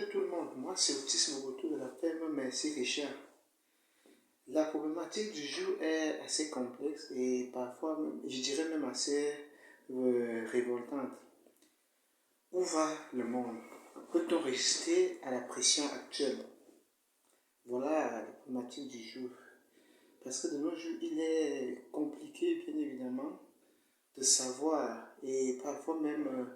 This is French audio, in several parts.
Bonjour tout le monde, moi c'est Otis Mogoto de la ferme Merci Richard. La problématique du jour est assez complexe et parfois, je dirais même assez révoltante. Où va le monde? Peut-on résister à la pression actuelle? Voilà la problématique du jour. Parce que de nos jours, il est compliqué, bien évidemment, de savoir et parfois même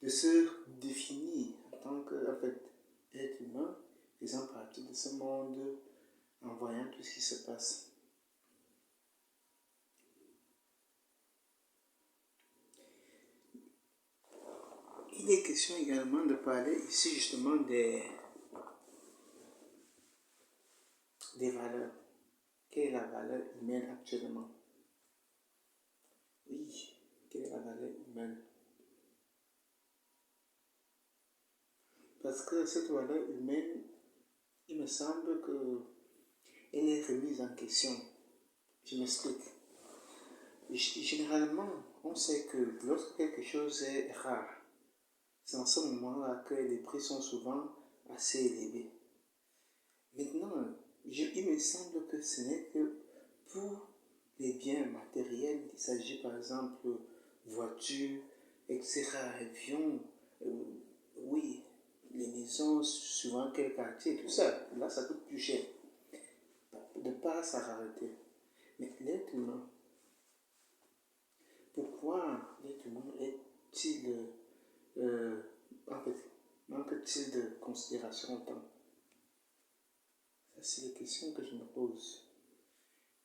de se définir en tant qu'être humain, faisant partie de ce monde, en voyant tout ce qui se passe. Il est question également de parler ici justement des valeurs. Quelle est la valeur humaine actuellement? Oui, quelle est la valeur humaine? Parce que cette valeur humaine, il me semble qu'elle est remise en question. Je m'explique. Généralement, on sait que lorsque quelque chose est rare, c'est en ce moment-là que les prix sont souvent assez élevés. Maintenant, il me semble que ce n'est que pour les biens matériels, il s'agit par exemple voitures, etc., avions, oui, les maisons, suivant quel quartier, tout ça, là ça coûte plus cher, de par sa rareté. Mais l'être humain, pourquoi l'être humain est-il, en fait, manque-t-il de considération autant? Ça, c'est les questions que je me pose.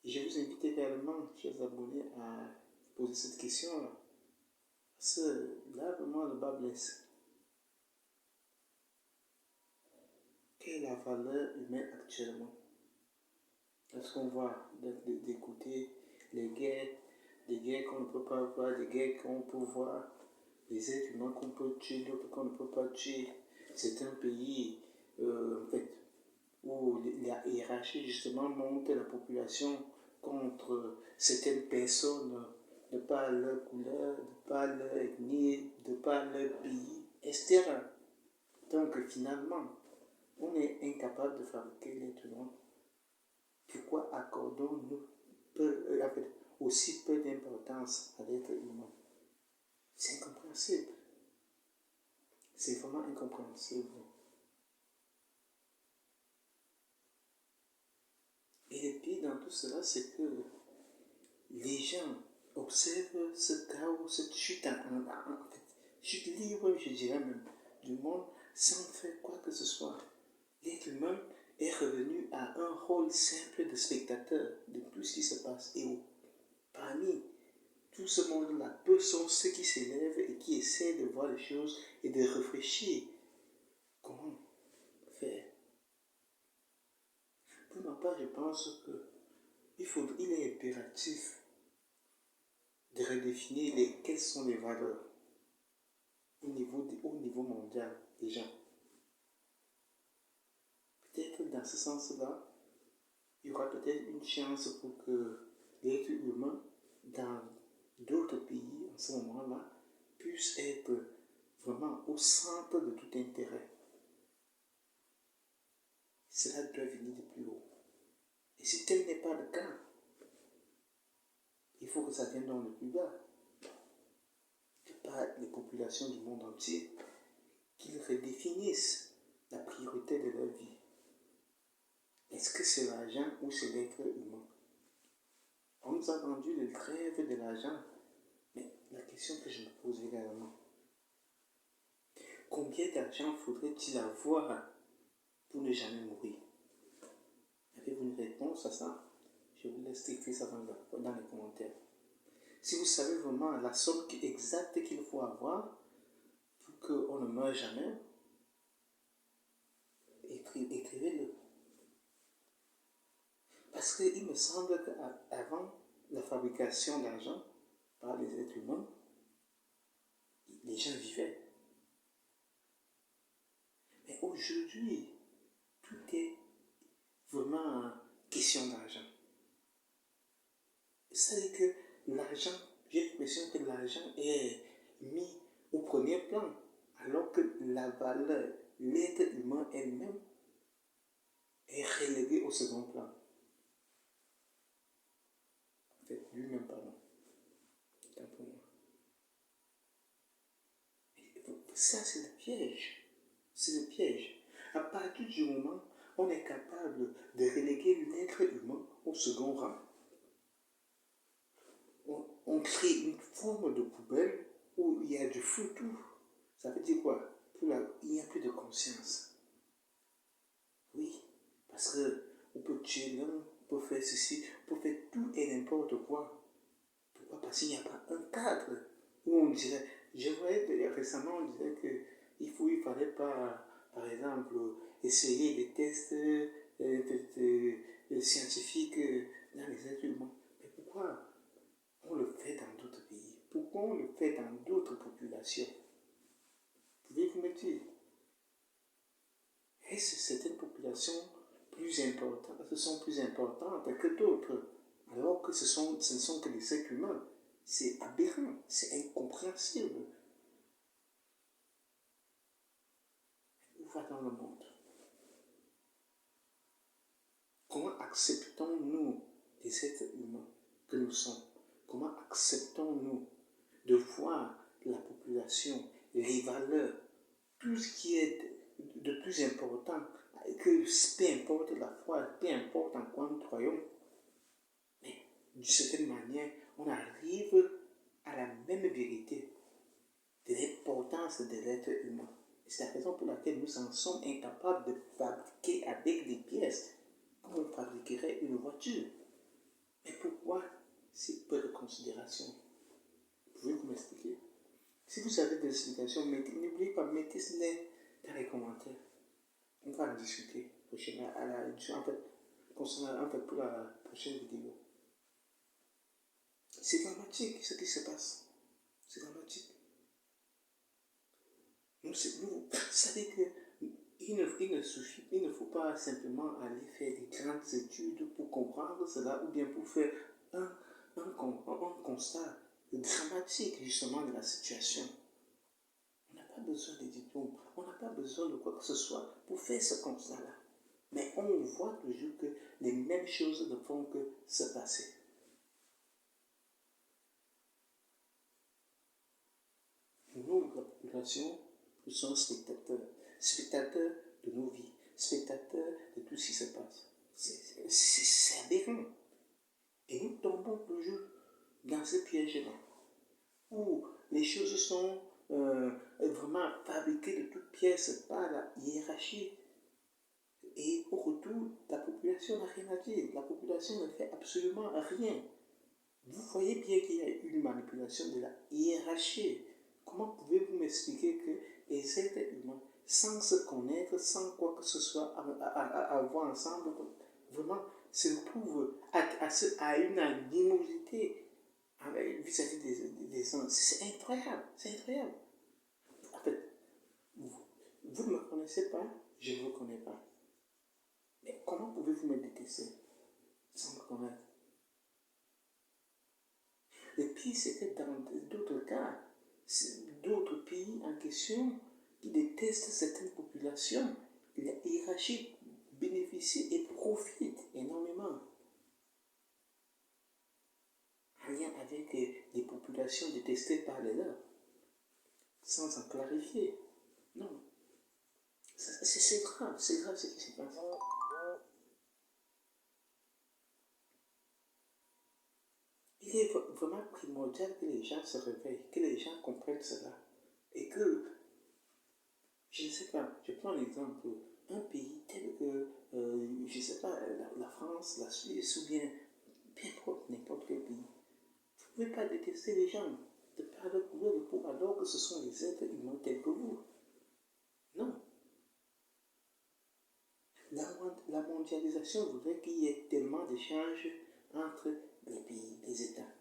Et je vous invite également, chers abonnés, à poser cette question-là. Parce que là, vraiment, le bas blesse. Quelle est la valeur humaine actuellement? Est-ce qu'on voit d'écouter les guerres qu'on ne peut pas voir, des guerres qu'on peut voir, des êtres humains qu'on peut tuer, d'autres qu'on ne peut pas tuer? C'est un pays, en fait, où la hiérarchie justement monte la population contre certaines personnes de par leur couleur, de par leur ethnie, de par leur pays, etc. Donc finalement, on est incapable de fabriquer l'être humain. Pourquoi accordons-nous aussi peu d'importance à l'être humain? C'est incompréhensible. C'est vraiment incompréhensible. Et le pire dans tout cela, c'est que les gens observent ce chaos, cette chute, chute libre, je dirais même, du monde, sans faire quoi que ce soit. L'être humain est revenu à un rôle simple de spectateur de tout ce qui se passe. Et parmi tout ce monde-là, peu sont ceux qui s'élèvent et qui essaient de voir les choses et de réfléchir. Comment faire? Pour ma part, je pense qu'il est impératif de redéfinir quelles sont les valeurs au niveau mondial déjà. Peut-être dans ce sens-là, il y aura peut-être une chance pour que l'être humain dans d'autres pays en ce moment-là puisse être vraiment au centre de tout intérêt. Cela doit venir de plus haut. Et si tel n'est pas le cas, il faut que ça vienne dans le plus bas. Par les populations du monde entier, qu'ils redéfinissent la priorité de leur vie. Est-ce que c'est l'argent ou c'est l'être humain? On nous a vendu le rêve de l'argent, mais la question que je me pose également, combien d'argent faudrait-il avoir pour ne jamais mourir? Avez-vous une réponse à ça? Je vous laisse écrire ça dans les commentaires. Si vous savez vraiment la somme exacte qu'il faut avoir pour qu'on ne meure jamais, écrivez-le. Parce qu'il me semble qu'avant la fabrication d'argent par les êtres humains, les gens vivaient. Mais aujourd'hui, tout est vraiment question d'argent. C'est-à-dire que l'argent, j'ai l'impression que l'argent est mis au premier plan, alors que la valeur, l'être humain elle-même est relégué au second plan. En fait, lui-même, pardon. Tant pour moi. Ça, c'est le piège. C'est le piège. À partir du moment où on est capable de reléguer l'être humain au second rang, on crée une forme de poubelle où il y a du foutu. Ça veut dire quoi? Il n'y a plus de conscience. Oui, parce que on peut tuer l'homme, on peut faire ceci, on peut faire tout et n'importe quoi. Pourquoi? Parce qu'il n'y a pas un cadre où on dirait, je voyais récemment, on disait qu'il il fallait pas, par exemple, essayer des tests scientifiques dans les êtres humains. Mais pourquoi on le fait dans d'autres pays? Pourquoi on le fait dans d'autres populations? Pouvez-vous me dire? Est-ce que certaines populations sont plus importantes que d'autres, alors que ce ne sont que des êtres humains? C'est aberrant, c'est incompréhensible. Où va dans le monde? Comment acceptons-nous les êtres humains que nous sommes? Comment acceptons-nous de voir la population, les valeurs, tout ce qui est de plus important, que peu importe la foi, peu importe en quoi nous croyons, mais d'une certaine manière, on arrive à la même vérité de l'importance de l'être humain. C'est la raison pour laquelle nous en sommes incapables de fabriquer avec des pièces comme on fabriquerait une voiture. Mais pourquoi si peu de considération? Pouvez-vous m'expliquer? Si vous avez des explications, n'oubliez pas, mettez-les dans les commentaires. On va en discuter prochainement en fait, pour la prochaine vidéo. C'est dramatique ce qui se passe. C'est dramatique. Vous savez qu'il ne faut pas simplement aller faire des grandes études pour comprendre cela ou bien pour faire un constat dramatique justement de la situation. On n'a pas besoin de diplômes, on n'a pas besoin de quoi que ce soit pour faire ce constat-là. Mais on voit toujours que les mêmes choses ne font que se passer. Nous, la population, nous sommes spectateurs de nos vies, spectateurs de tout ce qui se passe. C'est aberrant. Et nous tombons toujours dans ce piège-là, où les choses sont vraiment fabriquées de toutes pièces par la hiérarchie. Et au retour, la population n'a rien à dire. La population ne fait absolument rien. Vous voyez bien qu'il y a une manipulation de la hiérarchie. Comment pouvez-vous m'expliquer que les êtres humains, sans se connaître, sans quoi que ce soit à voir ensemble, vraiment se retrouvent à une animosité vis-à-vis des uns? C'est incroyable, c'est incroyable. En fait, vous ne me connaissez pas, je ne vous connais pas. Mais comment pouvez-vous me détester sans me connaître? Et puis, c'était dans d'autres cas, d'autres pays en question qui détestent certaines populations. La hiérarchie bénéficie et profite énormément. Rien avec les populations détestées par les leurs, sans en clarifier. Non. C'est grave ce qui se passe. Il est vraiment primordial que les gens se réveillent, que les gens comprennent cela. Et que, je ne sais pas, je prends l'exemple, un pays tel que, je ne sais pas, la France, la Suisse ou bien n'importe quel pays. Vous ne pouvez pas détester les gens de par leur couleur de peau alors que ce sont des êtres humains tels que vous. Non. La mondialisation voudrait qu'il y ait tellement d'échanges entre les pays, les États.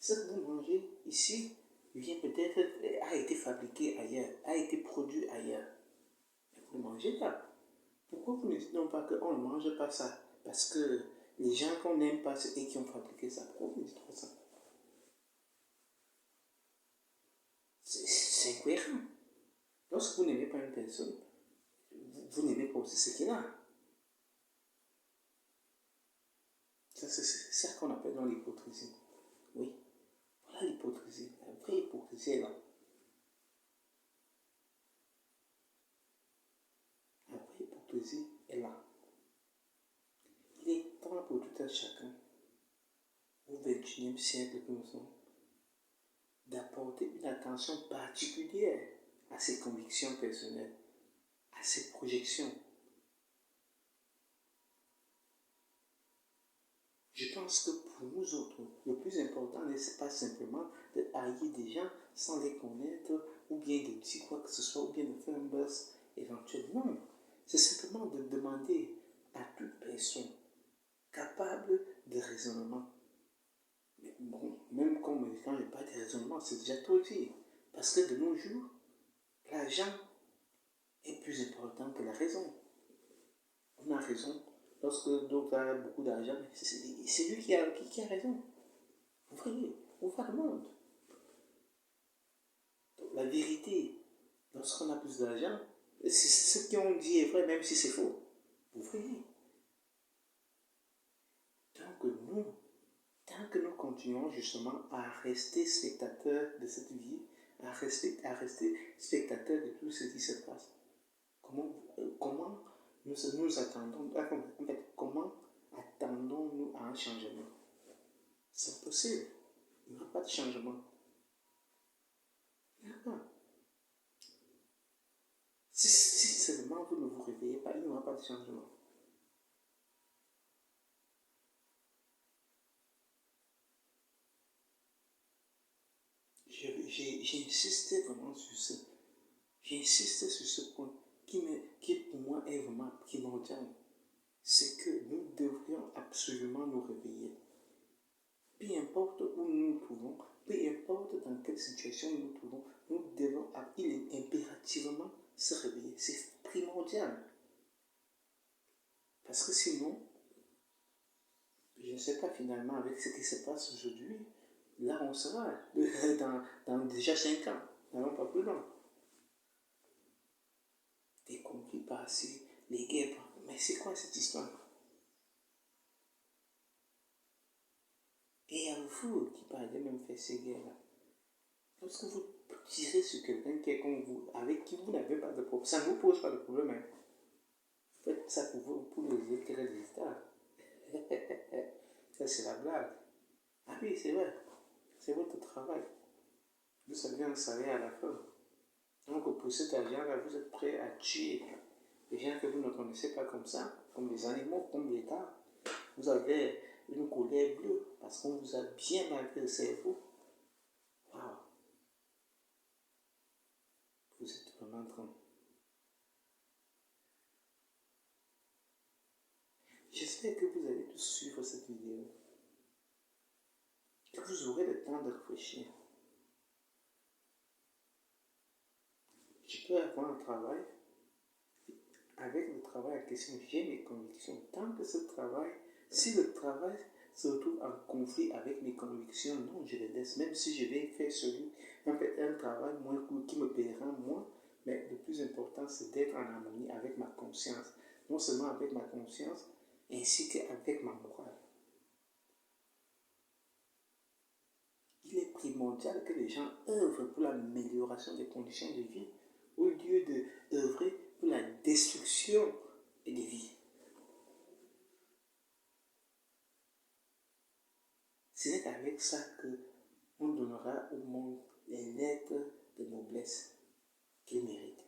Ce que vous mangez ici vient peut-être, a été fabriqué ailleurs, a été produit ailleurs. Mais vous ne mangez pas. Pourquoi vous ne dites non pas qu'on ne mange pas ça? Parce que les gens qu'on n'aime pas, c'est eux qui ont fabriqué ça. Pourquoi vous dites ça? C'est incohérent. Lorsque vous n'aimez pas une personne, vous n'aimez pas aussi ce qu'il a. C'est ça qu'on appelle dans l'hypocrisie. Oui, voilà l'hypocrisie. La vraie hypocrisie est là. La vraie hypocrisie est là. Il est temps pour tout un chacun, au XXIe siècle que nous sommes, d'apporter une attention particulière à ses convictions personnelles, à ses projections. Je pense que pour nous autres, le plus important n'est pas simplement de haïr des gens sans les connaître, ou bien de dire quoi que ce soit, ou bien de faire un buzz éventuel. Non, c'est simplement de demander à toute personne capable de raisonnement. Mais bon, même quand je parle de raisonnement, c'est déjà trop dit. Parce que de nos jours, l'argent est plus important que la raison. On a raison. Lorsque d'autres ont beaucoup d'argent, c'est lui qui a raison. Vous voyez, on voit le monde. Donc, la vérité, lorsqu'on a plus d'argent, ce qu'on dit est vrai, même si c'est faux. Vous voyez. Tant que nous continuons justement à rester spectateurs de cette vie, à rester spectateurs de tout ce qui se passe, comment nous attendons, en fait, comment attendons-nous à un changement? C'est impossible. Il n'y aura pas de changement. Il n'y aura pas. Si seulement vous ne vous réveillez pas, il n'y aura pas de changement. J'insiste vraiment sur ce. J'insiste sur ce point qui pour moi est vraiment primordial. C'est que nous devrions absolument nous réveiller. Peu importe où nous nous trouvons, peu importe dans quelle situation nous nous trouvons, nous devons, il est impérativement se réveiller. C'est primordial. Parce que sinon, je ne sais pas finalement avec ce qui se passe aujourd'hui, là on sera dans déjà 5 ans, n'allons pas plus loin. Des conflits passés, les guerres, mais c'est quoi cette histoire? Et à vous qui parlez même faire ces guerres-là, lorsque vous tirez sur quelqu'un qui est comme vous, avec qui vous n'avez pas de problème, ça ne vous pose pas de problème. Hein. Faites ça pour vous, pour les intérêts des États. Ça, c'est la blague. Ah oui, c'est vrai. C'est votre travail. Vous avez un salaire à la fin. Donc, pour cet argent-là, vous êtes prêt à tuer les gens que vous ne connaissez pas comme ça, comme les animaux, comme l'État. Vous avez une colère bleue parce qu'on vous a bien marqué le cerveau. Waouh! Vous êtes vraiment en train. J'espère que vous allez tous suivre cette vidéo. Que vous aurez le temps de réfléchir. Je peux avoir un travail. Avec le travail en question, j'ai mes convictions. Tant que ce travail, si le travail se retrouve en conflit avec mes convictions, non, je les laisse. Même si je vais faire un travail moins court qui me paiera moins, mais le plus important, c'est d'être en harmonie avec ma conscience. Non seulement avec ma conscience, ainsi qu'avec ma morale. Il est primordial que les gens œuvrent pour l'amélioration des conditions de vie, au lieu d'œuvrer pour la destruction des vies. C'est avec ça qu'on donnera au monde les lettres de noblesse qu'il mérite.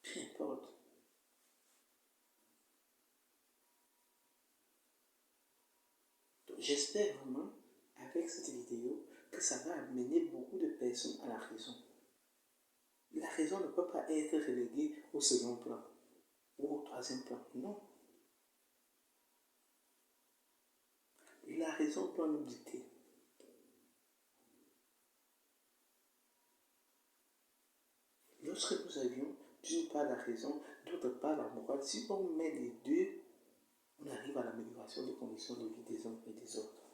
Peu importe. Donc, j'espère vraiment, avec cette vidéo, que ça va amener beaucoup de personnes à la raison. La raison ne peut pas être reléguée au second plan ou au troisième plan. Non. La raison doit nous dicter. Lorsque nous avions d'une part la raison, d'autre part la morale, si on met les deux, on arrive à l'amélioration des conditions de vie des uns et des autres.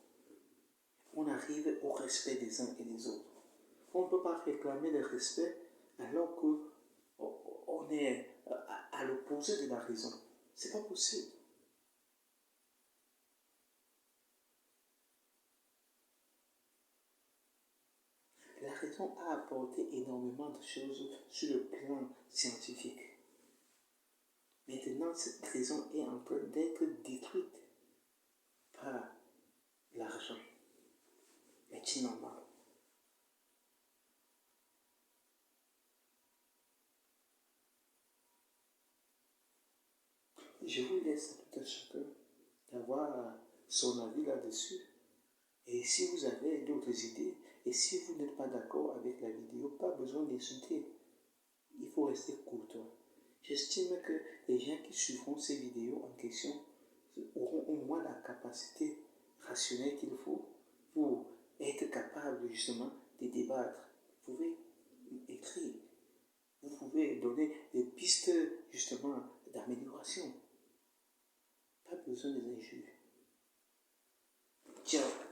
On arrive au respect des uns et des autres. On ne peut pas réclamer le respect alors qu'on est à l'opposé de la raison. C'est pas possible. La raison a apporté énormément de choses sur le plan scientifique. Maintenant, cette raison est en train d'être détruite par l'argent. Est-il normal? Je vous laisse à tout un chacun d'avoir son avis là-dessus. Et si vous avez d'autres idées, et si vous n'êtes pas d'accord avec la vidéo, pas besoin d'insulter. Il faut rester courtois. J'estime que les gens qui suivront ces vidéos en question auront au moins la capacité rationnelle qu'il faut pour être capable justement de débattre. Vous pouvez écrire, vous pouvez donner des pistes justement d'amélioration. Pas besoin des injures. Ciao.